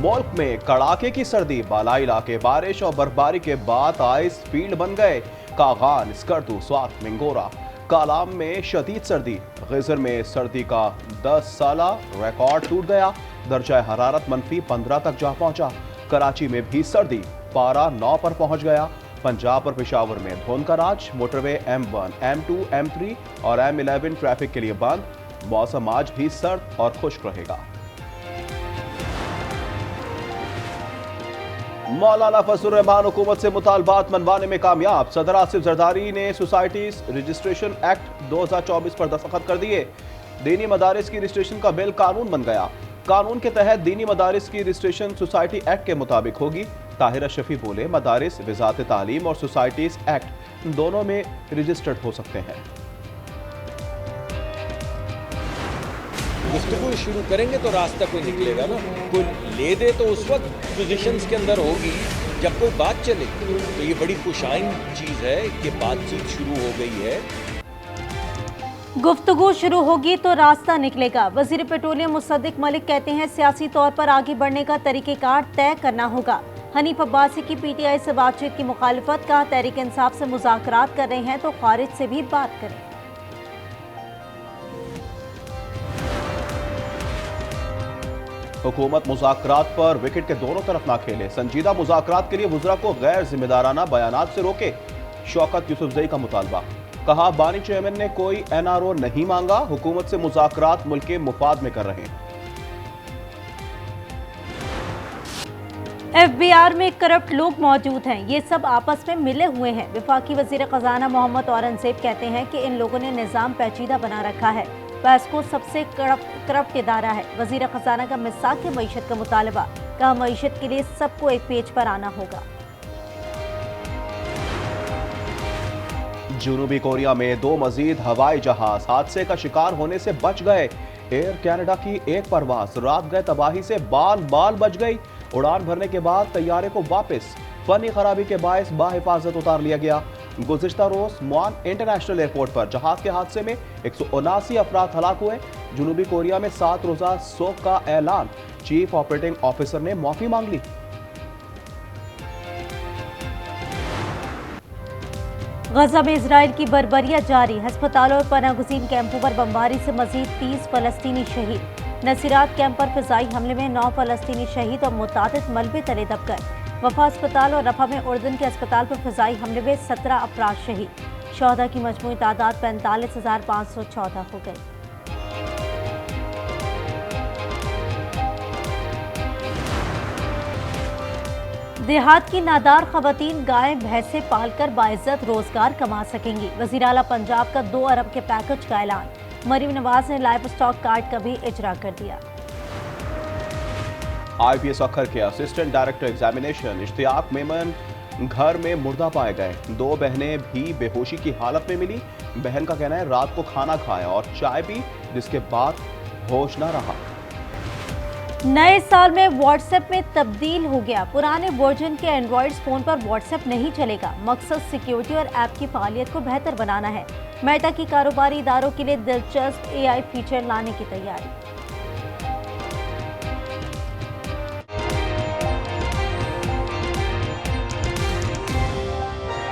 मुल्क में कड़ाके की सर्दी, बालाई इलाके बारिश और बर्फबारी के बाद आइस फील्ड बन गए। कागान, स्कर्दू, स्वात, मिंगोरा, कालाम में शदीद सर्दी। गिजर में सर्दी का 10 साला रिकॉर्ड टूट गया। दर्जा हरारत -15 तक जा पहुंचा। कराची में भी सर्दी, पारा 9 पर पहुंच गया। पंजाब और पेशावर में धुंध का राज। मोटरवे M1, M2, M3 और M11 ट्रैफिक के लिए बंद। मौसम आज भी सर्द और खुश्क रहेगा। मौलाना फजलुर रहमान हुकूमत से मुतालबात मनवाने में कामयाब। सदर आसिफ जरदारी ने सोसाइटीज रजिस्ट्रेशन एक्ट 2024 पर दस्तखत कर दिए। दीनी मदारिस की रजिस्ट्रेशन का बिल कानून बन गया। कानून के तहत दीनी मदारिस की रजिस्ट्रेशन सोसाइटी एक्ट के मुताबिक होगी। ताहिर शफी बोले, मदारिस वजारत तालीम और सोसाइटीज एक्ट दोनों में रजिस्टर्ड हो सकते हैं। गुफ्तगू शुरू करेंगे तो रास्ता कोई निकलेगा ना। कोई ले दे तो उस वक्त पोजीशंस के अंदर होगी जब कोई बात चलेगी। तो ये बड़ी खुशाइन चीज़ है कि बातचीत शुरू हो गई है। गुफ्तगू शुरू होगी तो रास्ता निकलेगा। वजीर पेट्रोलियम मुसद्दिक मलिक कहते हैं सियासी तौर पर आगे बढ़ने का तरीक़ेकार तय करना होगा। हनीफ अब्बासी की PTI से बातचीत की मुखालिफत का, तहरीक इंसाफ से मुज़ाकरात कर रहे हैं तो खारिज से भी बात करें। हुकूमत मुज़ाकरात पर विकेट के दोनों तरफ ना खेले। संजीदा मुज़ाकरात के लिए वज़रा को गैर जिम्मेदाराना बयानात से रोके। शौकत यूसुफजई का मुतालबा। कहा, बानी चेयरमैन ने कोई NRO नहीं मांगा। हुकूमत से मुज़ाकरात मुल्क के मुफाद में कर रहे हैं। FBR में करप्ट लोग मौजूद हैं। ये सब आपस में मिले हुए हैं। वफाकी वज़ीर ख़जाना मोहम्मद औरंगज़ेब कहते हैं कि इन लोगों ने निज़ाम पेचीदा बना रखा है। पैस्को सबसे करप्ट इदारा है। वज़ीर ख़जाना का मिसाक मईशत का मुतालबा। कहा, मईशत के लिए सबको एक पेज पर आना होगा। जनूबी कोरिया में 2 मजीद हवाई जहाज हादसे का शिकार होने से बच गए। एयर कनाडा की एक परवाज रात गए तबाही से बाल बच गई। उड़ान भरने के बाद तैयारे को वापस फनी खराबी के बायस बाहिफाजत उतार लिया गया। गुज़िश्ता रोज मुआन इंटरनेशनल एयरपोर्ट पर जहाज के हादसे में 179 अफराद हलाक हुए। जनूबी कोरिया में 7 रोजा सोग का ऐलान। चीफ ऑपरेटिंग ऑफिसर ने माफी मांग ली। गजा में इजराइल की बर्बरियां जारी। अस्पतालों और पनागुज़ीन कैंपों पर बमबारी से मजीद 30 फलस्तीनी शहीद। नसीरात कैंप पर फिजाई हमले में 9 फलस्तीनी शहीद और मुतादिद मलबे तले दब गए। वफा अस्पताल और रफा में उर्दन के अस्पताल पर फिजाई हमले में 17 अफराद शहीद। शहदा की मजमूई तादाद 45,514 हो गई। देहात की नादार खवातीन गाय भैंसे पालकर बाइज्जत रोजगार कमा सकेंगी। वज़ीर आला पंजाब का 2 अरब के पैकेज का ऐलान। मरीम नवाज ने लाइव स्टॉक कार्ड का भी इजरा कर दिया। IPS अखर के assistant director examination Ishtiaq Memon घर में मुर्दा पाए गए। 2 बहनें भी बेहोशी की हालत में मिली। बहन का कहना है रात को खाना खाया और चाय पी, जिसके बाद होश न रहा। नए साल में व्हाट्सएप में तब्दील हो गया। पुराने वर्जन के एंड्रॉइड फोन पर व्हाट्सएप नहीं चलेगा। मकसद सिक्योरिटी और ऐप की फालियत को बेहतर बनाना है। मेटा की कारोबारी इदारों के लिए दिलचस्प AI फीचर लाने की तैयारी।